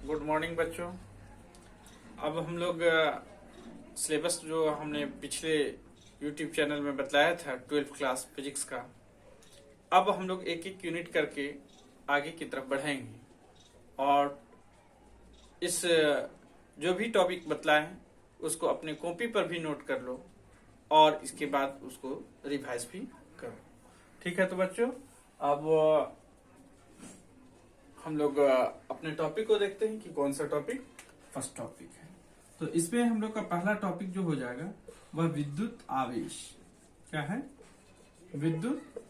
Good morning बच्चों। अब हम लोग सिलेबस जो हमने पिछले यूट्यूब चैनल में बताया था 12th क्लास फिजिक्स का, अब हम लोग एक एक यूनिट करके आगे की तरफ बढ़ाएंगे और इस जो भी टॉपिक बतलाए हैं उसको अपने कॉपी पर भी नोट कर लो और इसके बाद उसको रिवाइज भी करो। ठीक है, तो बच्चों अब हम लोग अपने टॉपिक को देखते हैं कि कौन सा टॉपिक फर्स्ट टॉपिक है। तो इसमें हम लोग का पहला टॉपिक जो हो जाएगा वह विद्युत आवेश। क्या है? विद्युत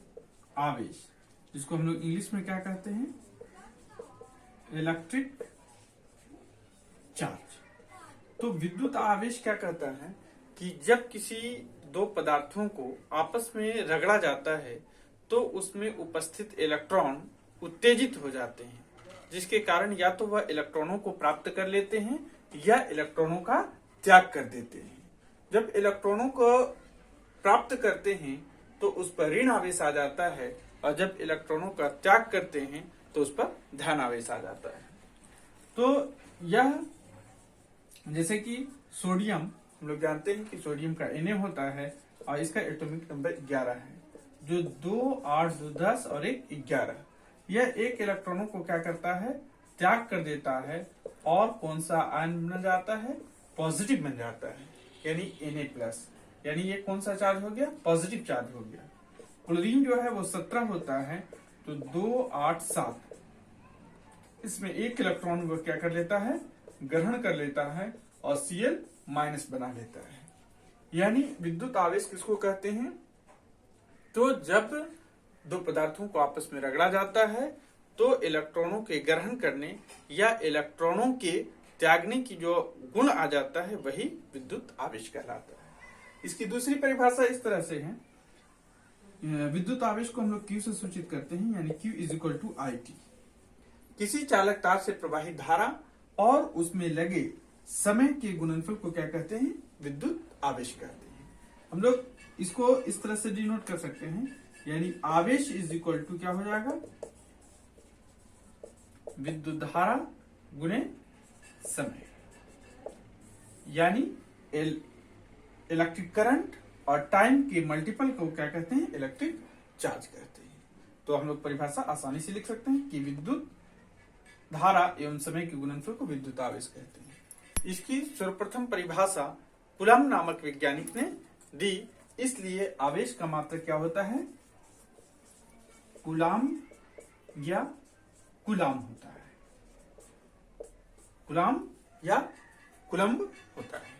आवेश, जिसको हम लोग इंग्लिश में क्या कहते हैं? Electric charge. तो विद्युत आवेश क्या कहता है कि जब किसी दो पदार्थों को आपस में रगड़ा जाता है तो उसमें उपस्थित इलेक्ट्रॉन उत्तेजित हो जाते हैं, जिसके कारण या तो वह इलेक्ट्रॉनों को प्राप्त कर लेते हैं या इलेक्ट्रॉनों का त्याग कर देते हैं। जब इलेक्ट्रॉनों को प्राप्त करते हैं तो उस पर ऋण आवेश आ जाता है और जब इलेक्ट्रॉनों का त्याग करते हैं तो उस पर धन आवेश आ जाता है। तो यह जैसे कि सोडियम, हम लोग जानते हैं कि सोडियम का Na होता है और इसका एटॉमिक नंबर 11 है, जो 2, 8, 2, 10 और 1, 11। यह एक इलेक्ट्रॉनों को क्या करता है? त्याग कर देता है और कौन सा आयन बन जाता है? पॉजिटिव बन जाता है, यानी Na+। यानी ये कौन सा चार्ज हो गया? पॉजिटिव चार्ज हो गया। क्लोरीन जो है वो 17 होता है, तो 2, 8, 7 इसमें एक इलेक्ट्रॉन वो क्या कर लेता है? ग्रहण कर लेता है और Cl- बना लेता है। यानी विद्युत आवेश किसको कहते हैं? तो जब दो पदार्थों को आपस में रगड़ा जाता है तो इलेक्ट्रॉनों के ग्रहण करने या इलेक्ट्रॉनों के त्यागने की जो गुण आ जाता है वही विद्युत आवेश कहलाता है। इसकी दूसरी परिभाषा इस तरह से है, विद्युत आवेश को हम लोग Q से सूचित करते हैं, यानी Q = IT। किसी चालक तार से प्रवाहित धारा और उसमें लगे समय के गुणनफल को क्या कहते हैं? विद्युत आवेश कहते हैं। हम लोग इसको इस तरह से डिनोट कर सकते हैं, यानी आवेश = क्या हो जाएगा? विद्युत धारा गुणे समय, यानी इलेक्ट्रिक करंट और टाइम के मल्टीपल को क्या कहते हैं? इलेक्ट्रिक चार्ज कहते हैं। तो हम लोग परिभाषा आसानी से लिख सकते हैं कि विद्युत धारा एवं समय के गुणनफल को विद्युत आवेश कहते हैं। इसकी सर्वप्रथम परिभाषा कूलम्ब नामक वैज्ञानिक ने दी, इसलिए आवेश का मात्रक क्या होता है? कूलम्ब या कूलम्ब होता है। कूलम्ब या कूलम्ब होता है,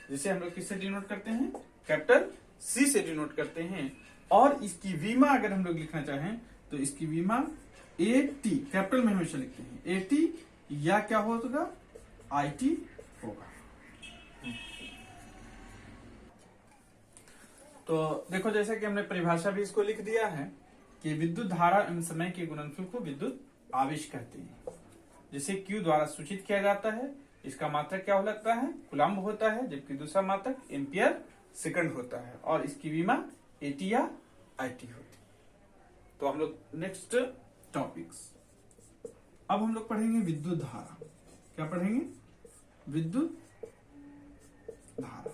जिसे हम लोग किससे डिनोट करते हैं? कैपिटल C से डिनोट करते हैं। और इसकी विमा अगर हम लोग लिखना चाहें तो इसकी विमा AT, कैपिटल में हमेशा लिखते हैं AT, या क्या होगा? IT होगा। तो देखो, जैसे कि हमने परिभाषा भी इसको लिख दिया है कि विद्युत धारा एवं समय के गुणनफल को विद्युत आवेश कहते हैं, जिसे Q द्वारा सूचित किया जाता है। इसका मात्रक क्या लगता है? कूलम्ब होता है, जबकि दूसरा मात्रक एम्पियर सेकंड होता है और इसकी विमा AT या IT होती है। तो हम लोग नेक्स्ट टॉपिक्स, अब हम लोग पढ़ेंगे विद्युत धारा। क्या पढ़ेंगे? विद्युत धारा।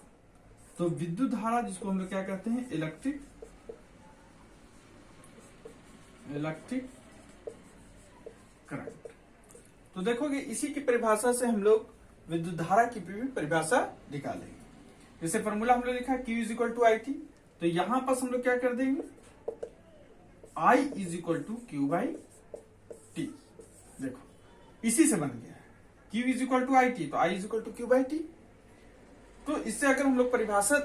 तो विद्युत धारा जिसको हम लोग क्या कहते हैं? Electric current. तो देखोगे, इसी की परिभाषा से हम लोग विद्युत धारा की भी परिभाषा निकालेंगे। जैसे फॉर्मूला हम लोग लिखा है Q = IT, तो यहां पर हम लोग क्या कर देंगे? I = Q/T। देखो, इसी से बन गया है Q = IT, तो I = Q/T। तो इससे अगर हम लोग परिभाषा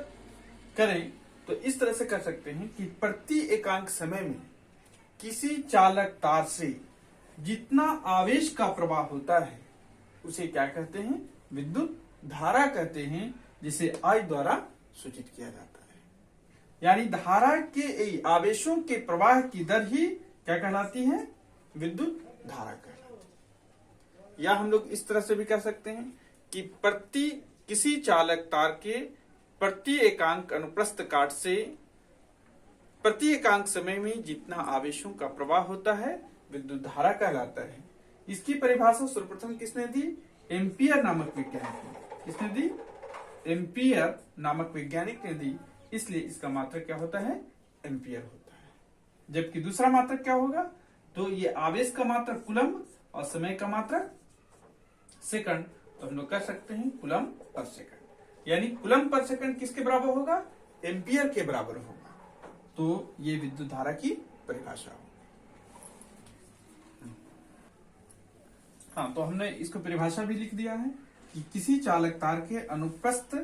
करें तो इस तरह से कर सकते हैं कि प्रति एकांक समय में किसी चालक तार से जितना आवेश का प्रवाह होता है उसे क्या कहते हैं? विद्युत धारा कहते हैं, जिसे I द्वारा सूचित किया जाता है। यानी धारा के आवेशों के प्रवाह की दर ही क्या कहलाती है? विद्युत धारा कहलाती है। या हम लोग इस तरह से भी कह सकते हैं कि किसी चालक तार के प्रति एकांक अनुप्रस्थ काट से प्रति एकांक समय में जितना आवेशों का प्रवाह होता है विद्युत धारा कहलाता है। इसकी परिभाषा सर्वप्रथम किसने दी? एम्पियर नामक वैज्ञानिक ने। किसने दी? एम्पियर नामक वैज्ञानिक ने दी। इसलिए इसका मात्रक क्या होता है? एम्पियर होता है। जबकि दूसरा मात्रक क्या होगा? तो ये आवेश का मात्रक कूलम्ब और समय का मात्रक सेकंड। तो हम लोग कर सकते हैं कूलम्ब पर सेकंड, यानी कूलम्ब पर सेकंड किसके बराबर होगा? एम्पियर के बराबर होगा। तो ये विद्युत धारा की परिभाषा होगी। हाँ, तो हमने इसको परिभाषा भी लिख दिया है कि किसी चालक तार के अनुप्रस्थ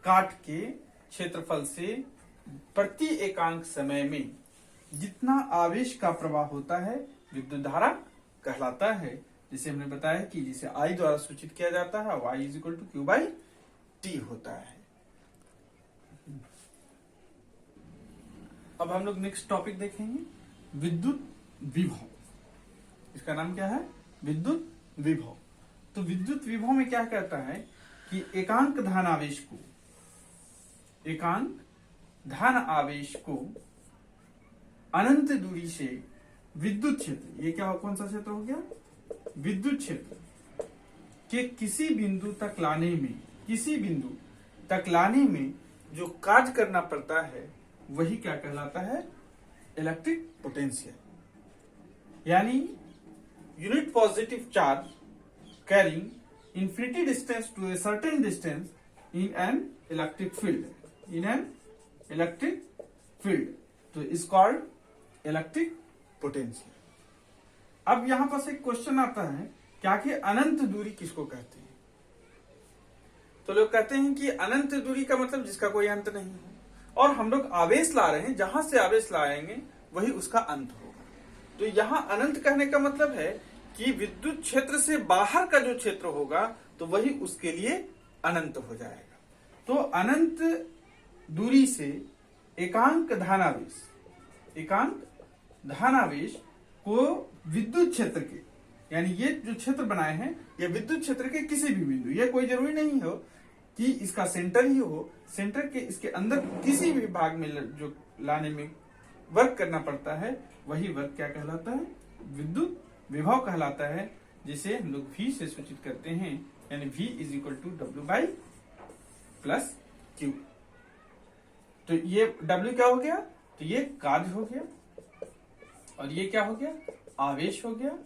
काट के क्षेत्रफल से प्रति एकांक समय में जितना आवेश का प्रवाह होता है विद्युत धारा कहलाता है। जिसे हमने बताया कि जिसे I द्वारा सूचित किया जाता है, Y is equal to Q by T होता है। अब हम लोग नेक्स्ट टॉपिक देखेंगे, विद्युत विभव। इसका नाम क्या है? विद्युत विभव। तो विद्युत विभव में क्या कहता है कि एकांक धन आवेश को अनंत दूरी से विद्युत क्षेत्र, ये क्या कौन सा क्षेत्र हो गया? विद्युत क्षेत्र के किसी बिंदु तक लाने में जो कार्य करना पड़ता है वही क्या कहलाता है? Electric potential. यानी unit positive charge carrying infinity distance to a certain distance in an electric field, तो इज कॉल्ड इलेक्ट्रिक पोटेंशियल। अब यहां पर एक क्वेश्चन आता है, क्या कि अनंत दूरी किसको कहते हैं? तो लोग कहते हैं कि अनंत दूरी का मतलब जिसका कोई अंत नहीं हो, और हम लोग आवेश ला रहे हैं, जहां से आवेश लाएंगे वही उसका अंत होगा। तो यहां अनंत कहने का मतलब है कि विद्युत क्षेत्र से बाहर का जो क्षेत्र होगा तो वही उसके लिए अनंत हो जाएगा। तो अनंत दूरी से एकांक धनावेश को विद्युत क्षेत्र के, यानी ये जो क्षेत्र बनाए हैं ये विद्युत क्षेत्र के किसी भी बिंदु, ये कोई जरूरी नहीं हो कि इसका सेंटर ही हो, सेंटर के इसके अंदर किसी भी भाग में जो लाने में वर्क करना पड़ता है वही वर्क क्या कहलाता है? विद्युत विभव कहलाता है, जिसे हम लोग V से सूचित करते हैं, यानी V is equal to W by plus Q। तो ये W क्या हो गया? तो ये कार्य हो गया, और ये क्या हो गया? आवेश हो गया,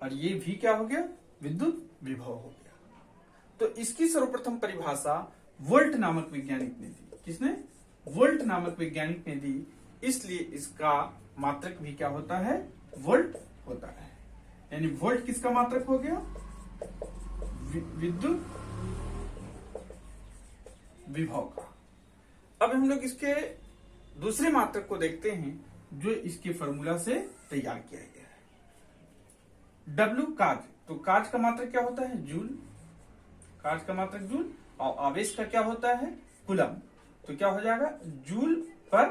और ये V क्या हो गया? विद्युत विभव हो गया। तो इसकी सर्वप्रथम परिभाषा वोल्ट नामक वैज्ञानिक ने दी। किसने? वोल्ट नामक वैज्ञानिक ने दी। इसलिए इसका मात्रक भी क्या होता है? वोल्ट होता है। यानी वोल्ट किसका मात्रक हो गया? विद्युत विभव का। अब हम लोग इसके दूसरे मात्रक को देखते हैं जो इसके फॉर्मूला से तैयार किया गया है। W कार्य, तो कार्य का मात्रक क्या होता है? जूल। कार्य का मात्रक जूल, और आवेश का क्या होता है? कूलम्ब। तो क्या हो जाएगा? Joule per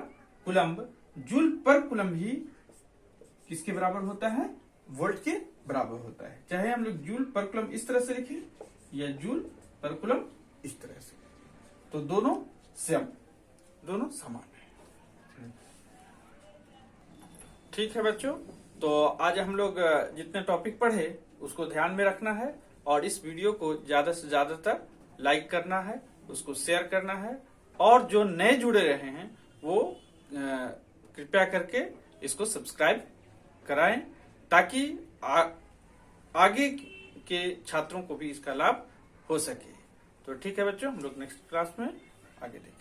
coulomb. Joule per coulomb ही किसके बराबर होता है? वोल्ट के बराबर होता है। चाहे हम लोग जूल पर कूलम्ब इस तरह से लिखें या जूल पर कूलम्ब इस तरह से, तो दोनों समान है। ठीक है बच्चों, तो आज हम लोग जितने टॉपिक पढ़े उसको ध्यान में रखना है, और इस वीडियो को ज्यादा से ज्यादा तक लाइक करना है, उसको शेयर करना है, और जो नए जुड़े रहे हैं वो कृपया करके इसको सब्सक्राइब कराएं, ताकि आगे के छात्रों को भी इसका लाभ हो सके। तो ठीक है बच्चों, हम लोग नेक्स्ट क्लास में आगे देखें।